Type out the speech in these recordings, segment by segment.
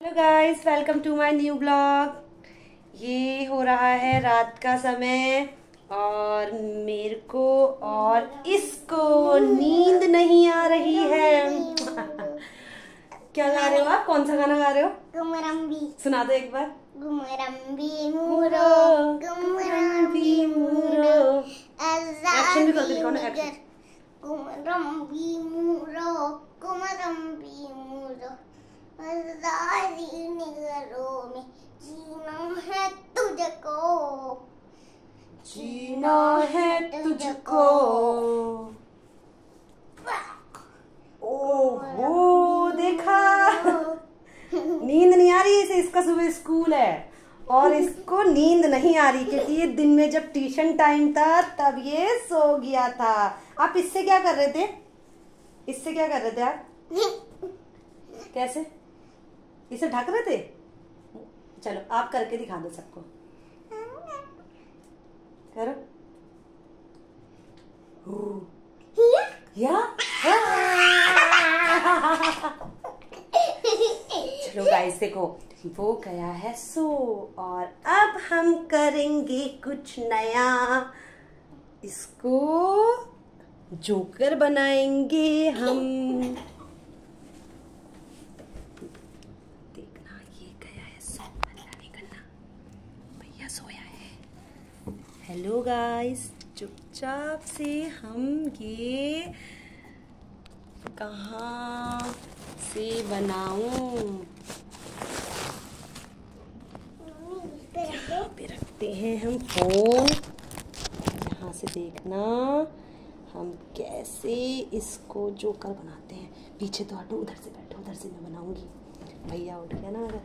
Hello guys, welcome to my new blog. ये हो रहा है रात का समय और मेरे को और इसको नींद नहीं आ रही है। क्या गा रहे हो आप? कौन सा गाना गा रहे हो? गुमरम्बी सुना दो एक बार। गुमरम्बी मूरो मूरो गुमरम्बी मूरो। एक्शन भी करके दिखाओ ना, एक्शन। गुमरम्बी मूरो गुमरम्बी मूरो आजादी निगरों में जीना है तुझको जीना है तुझको। ओहो, देखा। नींद नहीं आ रही इसे, इसका सुबह स्कूल है और इसको नींद नहीं आ रही क्योंकि ये दिन में जब ट्यूशन टाइम था तब ये सो गया था। आप इससे क्या कर रहे थे? इससे क्या कर रहे थे आप? कैसे इसे ढक रहे थे? चलो आप करके दिखा दो सबको। करो। या चलो गाइस, देखो वो गया है सो और अब हम करेंगे कुछ नया। इसको जोकर बनाएंगे हम। देखना, ये गया है सो, हल्ला नहीं करना, भैया सोया है। हेलो गाइस, चुपचाप से हम ये कहाँ से बनाऊं? यहाँ पे रखते हैं हम फोन। यहाँ से देखना हम कैसे इसको जोकर बनाते हैं। पीछे तो हटो, उधर से बैठो, उधर से मैं बनाऊंगी। भैया उठ गया ना अगर।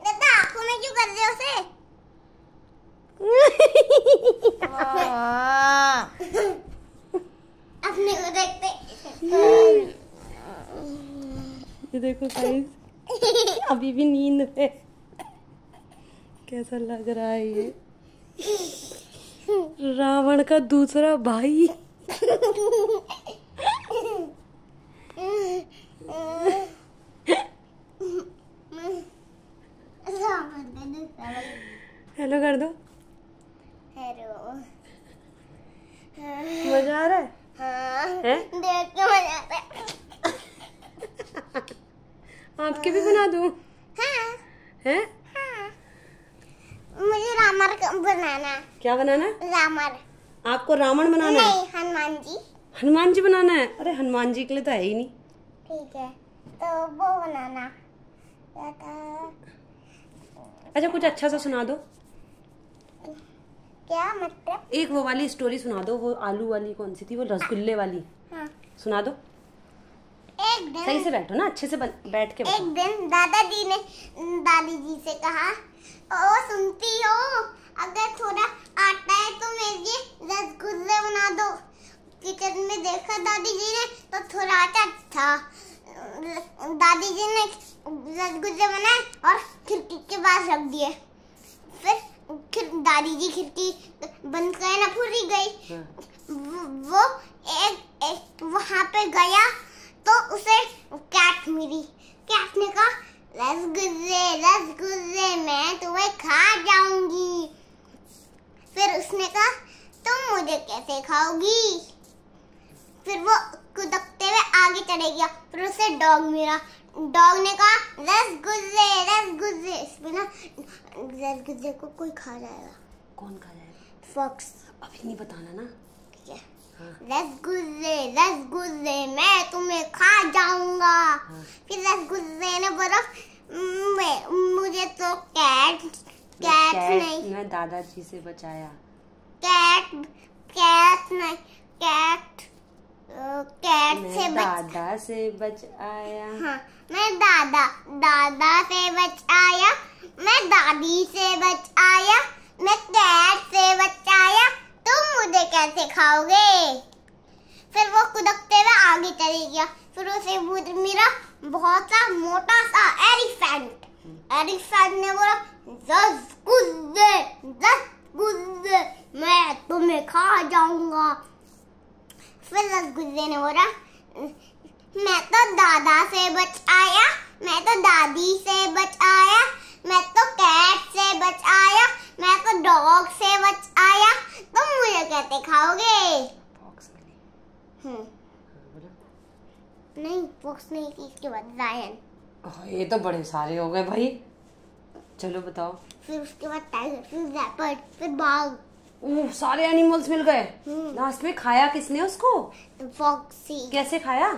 दादा आंखों में क्यों कर रहे हो उसे? अपने को देखते। ये देखो गाइस, अभी भी नींद में। कैसा लग रहा है ये? रावण का दूसरा भाई। हेलो कर दो। हेलो। मजा आ रहा है? हाँ, हैं? देख के मजा आता है। आपके भी बना दूं? हाँ, हैं? हाँ। मुझे रामर बनाना है। क्या बनाना है? रामर। आपको रावण बनाना है? नहीं, हनुमान जी। हनुमान जी बनाना है? अरे हनुमान जी के लिए तो है ही नहीं। ठीक है, तो वो बनाना। अच्छा कुछ अच्छा सा सुना दो। क्या मतलब? एक वो वाली स्टोरी सुना दो, वो आलू वाली कौन सी थी, वो रसगुल्ले वाली। हाँ। सुना दो। एक दिन सही से बैठो ना, अच्छे से बैठ के एक बताओ। दिन दादाजी ने दादी जी से कहा, ओ सुनती हो, अगर थोड़ा आटा है तो मेरे लिए रसगुल्ले बना दो। किचन में देखा दादी जी ने तो थोड़ा आटा था। दादी जी ने रसगुल्ले बनाए और खिड़की के पास रख दिए। फिर दादी जी खिड़की बंद करना भूल ही गई। वो एक वहां पे गया तो उसे कैट मिली। कैट ने कहा, रसगुल्ले रसगुल्ले मैं तुम्हें खा जाऊंगी। फिर उसने कहा, तुम मुझे कैसे खाओगी? फिर वो कुदकते हुए आगे चले गया। फिर उसे डॉग मिला। डॉग ने कहा, रसगुल्ले रसगुल्ले। इस बिना रसगुल्ले को कोई खा जाएगा। कौन खा जाएगा? फॉक्स। अभी नहीं बताना ना। ठीक है। हाँ। रसगुल्ले रसगुल्ले मैं तुम्हें खा जाऊंगा। हाँ। फिर रसगुल्ले ने बोला, मुझे तो कैट नहीं, मैं दादाजी से बचाया। कैट नहीं, कैट से मैं दादा से बचाया। हाँ, मैं दादा से बचाया, मैं दादी से बचाया, मैं कैट से बचाया, तुम मुझे कैसे खाओगे? फिर वो कुदकते हुए आगे चले गया। फिर उसे मिला बहुत सा मोटा सा एलिफेंट। एलिफेंट ने बोला, रसगुल्ले रसगुल्ले मैं तुम्हें खा जाऊंगा। फिर रसगुल्ले ने बोला, मैं तो दादा से बचाया, मैं तो दादी से बचाया, मैं तो कैट से बचाया, मैं तो डॉग से बचाया, तुम मुझे कैसे खाओगे? फॉक्स वाली। बोला? नहीं, फॉक्स नहीं थी। इसके बाद लायन। ये तो बड़े सारे हो गए भाई। चलो बताओ। फिर उसके बाद टाइगर, फिर लेपर्ड, फिर बाघ। सारे एनिमल्स मिल गए। लास्ट में खाया किसने उसको? फॉक्सी। कैसे खाया?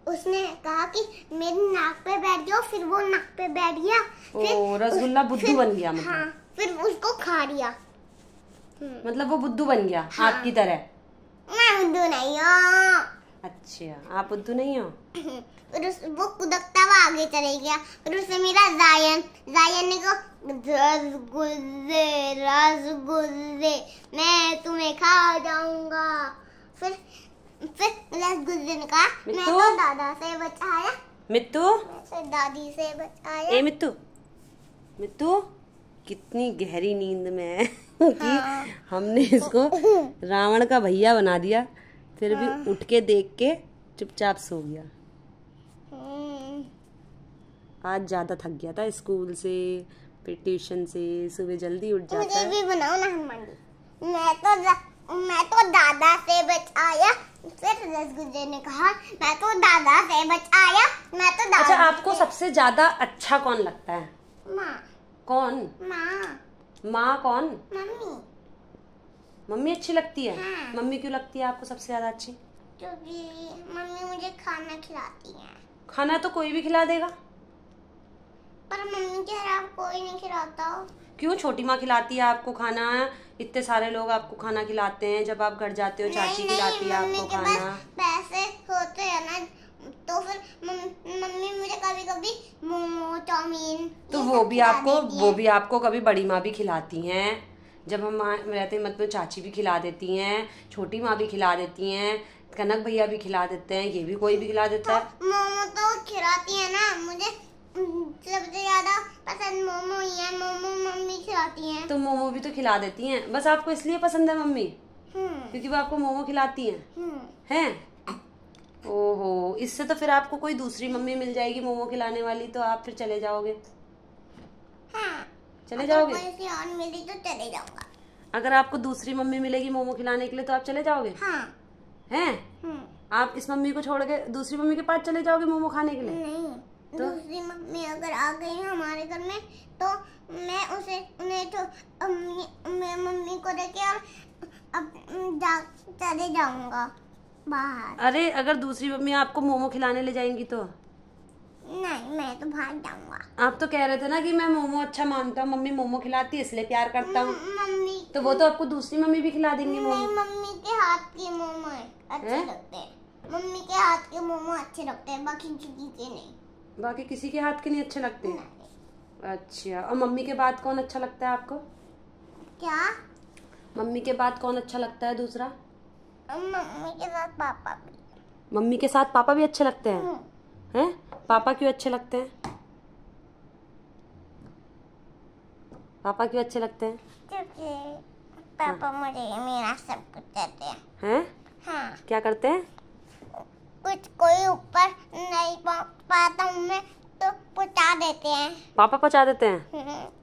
उसने कहा कि मेरी नाक पे बैठ जाओ। फिर वो नाक पे बैठ गया। रसगुल्ला बुद्धू बन गया मतलब। हाँ, फिर उसको खा लिया। मतलब वो बुद्धू बन गया। हाँ। आपकी तरह। मैं बुद्धू नहीं हूँ। अच्छा, आप बुद्धू नहीं हो? फिर वो कुदकता हुआ आगे चले गया। फिर उसे मिला जायन। जायन ने कहा, रसगुल्ले रसगुल्ले मैं तुम्हें खा जाऊंगा। फिर रसगुल्ले ने कहा, मैं तो दादा से बचाया, मित्तू, मैं दादी से बचाया। ए मित्तू, मित्तू कितनी गहरी नींद में है कि हमने इसको रावण का भैया बना दिया, फिर भी उठ के देख के चुपचाप सो गया। आज ज्यादा थक गया था स्कूल से, फिर ट्यूशन से, सुबह जल्दी उठ जाता है। मुझे भी बनाओ ना हनुमान जी। मैं तो दादा से बचाया। फिर रसगुल्ले ने कहा, मैं तो दादा से बचाया, मैं तो दादा। अच्छा, आपको सबसे ज्यादा अच्छा कौन लगता है? माँ। कौन? माँ कौन? मम्मी। मम्मी अच्छी लगती है। हाँ। मम्मी क्यों लगती है आपको सबसे ज्यादा अच्छी? क्योंकि मम्मी मुझे खाना खिलाती है। खाना तो कोई भी खिला देगा। मुझे हराम कोई नहीं खिलाता। क्यों? छोटी माँ खिलाती है आपको खाना, इतने सारे लोग आपको खाना खिलाते हैं। जब आप घर जाते हो चाची खिलाती है आपको खाना। पैसे होते हैं ना तो फिर मम्मी मुझे कभी कभी मोमो चाउमीन तो वो भी आपको कभी बड़ी माँ भी खिलाती हैं। जब हम रहते हैं मतलब चाची भी खिला देती हैं, छोटी माँ भी खिला देती हैं, कनक भैया भी खिला देते हैं, ये भी कोई भी खिला देता है। मोमो तो खिलाती है ना, मुझे सबसे ज्यादा पसंद मोमो ही है। मोमो मम्मी खिलाती हैं। तो मोमो भी तो खिला देती हैं, बस आपको इसलिए पसंद है मम्मी क्योंकि वो आपको मोमो खिलाती हैं। ओहो, इससे तो फिर आपको कोई दूसरी मम्मी मिल जाएगी मोमो खिलाने वाली, तो आप फिर चले जाओगे। हाँ, चले जाओगे? कोई और मिली तो चले जाऊंगा। अगर आपको दूसरी मम्मी मिलेगी मोमो खिलाने के लिए तो आप चले जाओगे? हाँ। हैं? आप इस मम्मी को छोड़ के दूसरी मम्मी के पास चले जाओगे मोमो खाने के लिए? नहीं, तो दूसरी मम्मी अगर आ गई हमारे घर में तो मैं मैं मम्मी को लेके और चले जाऊंगा बाहर। अरे अगर दूसरी मम्मी आपको मोमो खिलाने ले जाएंगी तो? नहीं, मैं तो भाग जाऊंगा। आप तो कह रहे थे ना कि मैं मोमो अच्छा मानता हूँ, मम्मी मोमो खिलाती है इसलिए प्यार करता हूँ। मम्मी तो वो तो आपको दूसरी मम्मी भी खिला देंगी मोमो। नहीं, मम्मी के हाथ के मोमो अच्छे लगते हैं। मम्मी के हाथ के मोमो अच्छे लगते हैं, बाकी किसी के नहीं। बाकी किसी के हाथ के नहीं अच्छे लगते हैं? अच्छा, और मम्मी के बाद कौन अच्छा लगता है आपको? क्या? मम्मी के बाद कौन अच्छा लगता है दूसरा? मम्मी के साथ पापा भी। मम्मी के साथ पापा भी अच्छे लगते हैं? हैं? पापा क्यों अच्छे लगते हैं? पापा क्यों अच्छे लगते हैं? क्योंकि पापा मुझे मेरा सब कुछ देते हैं। हैं? हाँ। क्या करते हैं? कुछ कोई ऊपर नहीं पाता हूँ मैं तो पहुँचा देते हैं। पापा पहुँचा देते हैं?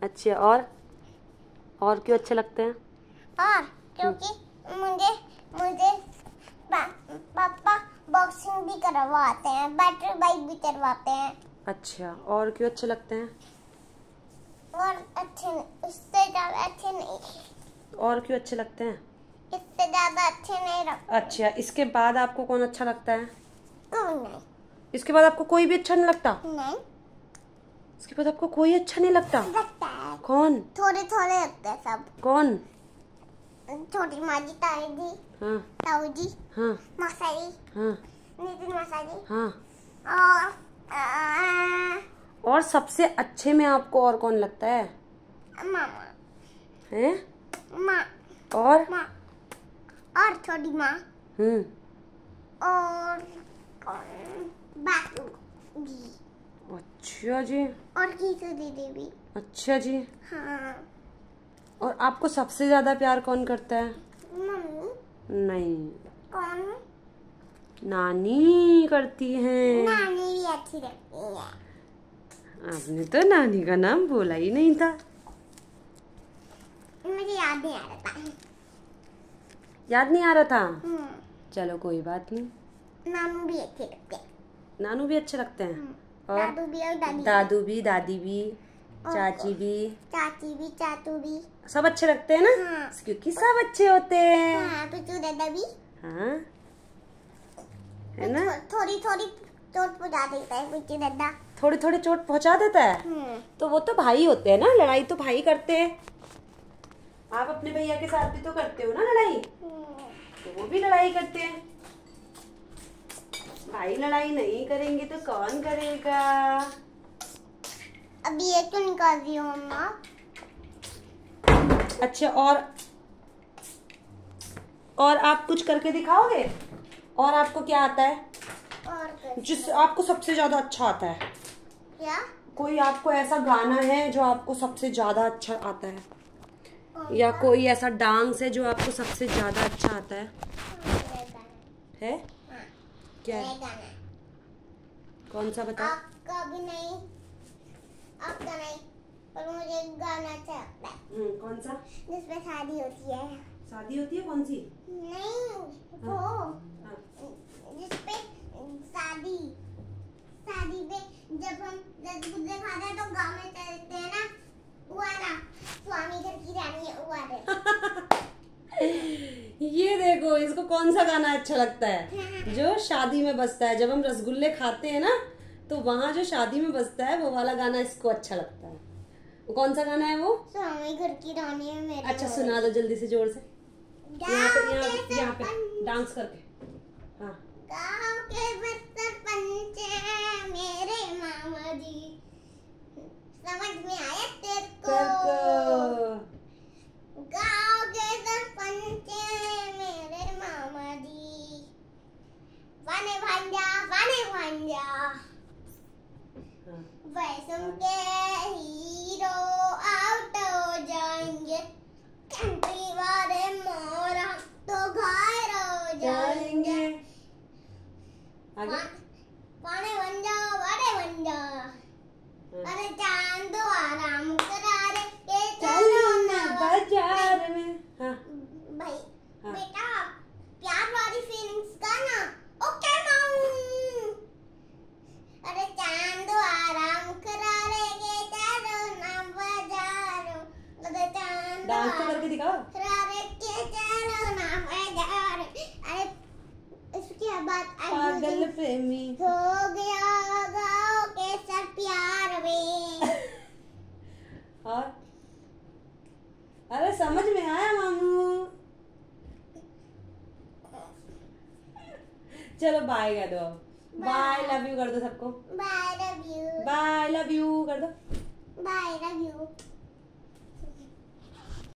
अच्छा, और क्यों अच्छे लगते हैं? और क्योंकि मुझे पापा बॉक्सिंग भी करवाते हैं, बैटरी बाइक भी चलवाते हैं। अच्छा, और क्यों अच्छे लगते हैं? और अच्छे नहीं, इससे ज्यादा अच्छे नहीं। और क्यों अच्छे लगते हैं? इससे ज्यादा अच्छे नहीं लगते। अच्छा, इसके बाद आपको कौन अच्छा लगता है? कोई नहीं। इसके बाद आपको कोई भी अच्छा नहीं लगता? नहीं। इसके बाद आपको कोई अच्छा नहीं लगता? लगता है। कौन? थोड़े थोड़े लगते हैं सब। कौन? छोटी माँ जी, ताई जी, हाँ, ताऊ जी, हाँ, मौसा जी, हाँ, नितिन मौसा जी, हाँ। और सबसे अच्छे में आपको और कौन लगता है? मामा, हैं? माँ और छोटी माँ और बापू जी। अच्छा जी। और कीसू दीदी भी। अच्छा जी। हाँ। और आपको सबसे ज्यादा प्यार कौन करता है? मम्मी। नहीं, कौन? नानी करती है। नानी भी अच्छी लगती है। आपने तो नानी का नाम बोला ही नहीं था। मुझे याद नहीं आ रहा था। याद नहीं आ रहा था? चलो कोई बात नहीं। नानू भी अच्छे लगते हैं। नानू भी अच्छे लगते हैं। और दादू भी और दादू भी, दादी भी, चाची भी, चाचू भी सब अच्छे लगते हैं ना? हाँ। क्योंकि सब अच्छे होते हैं। हाँ, पिचू दादा भी। हाँ, है ना? थोड़ी चोट पहुंचा देता है पिचू दादा। थोड़ी थोड़ी चोट पहुंचा देता है। तो वो तो भाई होते हैं ना, लड़ाई तो भाई करते हैं। आप अपने भैया के साथ भी तो करते हो ना लड़ाई, तो वो भी लड़ाई करते हैं। भाई लड़ाई नहीं करेंगे तो कौन करेगा? अभी ये तो निकाल रही हूँ मम्मा। अच्छा, और आप कुछ करके दिखाओगे? और आपको क्या आता है और जिस आपको सबसे ज्यादा अच्छा आता है? क्या? कोई आपको ऐसा गाना है जो आपको सबसे ज्यादा अच्छा आता है, या कोई ऐसा डांस है जो आपको सबसे ज्यादा अच्छा आता है? क्या है? गाना। कौन सा बता? आपका नहीं, पर मुझे गाना अच्छा लगता है। कौन सा? जिसमें शादी होती है। शादी होती है? कौन सी? नहीं, वो जिसपे शादी पे जब हम रसगुल्ले खाते हैं तो गाँव में चलते हैं ना, वो वाला स्वामी घर की रानी है, वो वाला। ये देखो, इसको कौन सा गाना अच्छा लगता है? जो शादी में बजता है, जब हम रसगुल्ले खाते हैं ना तो वहाँ जो शादी में बजता है वो वाला गाना इसको अच्छा लगता है। कौन सा गाना है वो? स्वामी घर की रानी है मेरे। अच्छा सुना दो जल्दी से, जोर से। यहाँ पे डांस करके। हाँ। गाँव के सरपंच मेरे मामा जी, समझ में आया तेरे को? गाँव के सरपंच मेरे मामा जी, वाने भांजा वैसम के हीरो आउट हो जाएंगे, कंट्री वाले मोरा तो घायल हो जाएंगे। आगे वाने भांजा अरे चांद आराम करा रे, ये चलो ना बाजार में। हाँ भाई। हाँ। बेटा प्यार वाली फीलिंग्स गाना। ओके माऊ। अरे चांद आराम करा रे, ये चलो ना बाजार। अरे चांद डांस तो करके दिखाओ। करा रे, ये चलो ना बाजार। अरे इसके बाद पागल प्रेमी हो गया गाँव के सर प्यार में। और अरे समझ में आया मामू। चलो बाय कर दो, बाय लव यू कर दो सबको। Bye love you. Bye love you कर दो। Bye love you.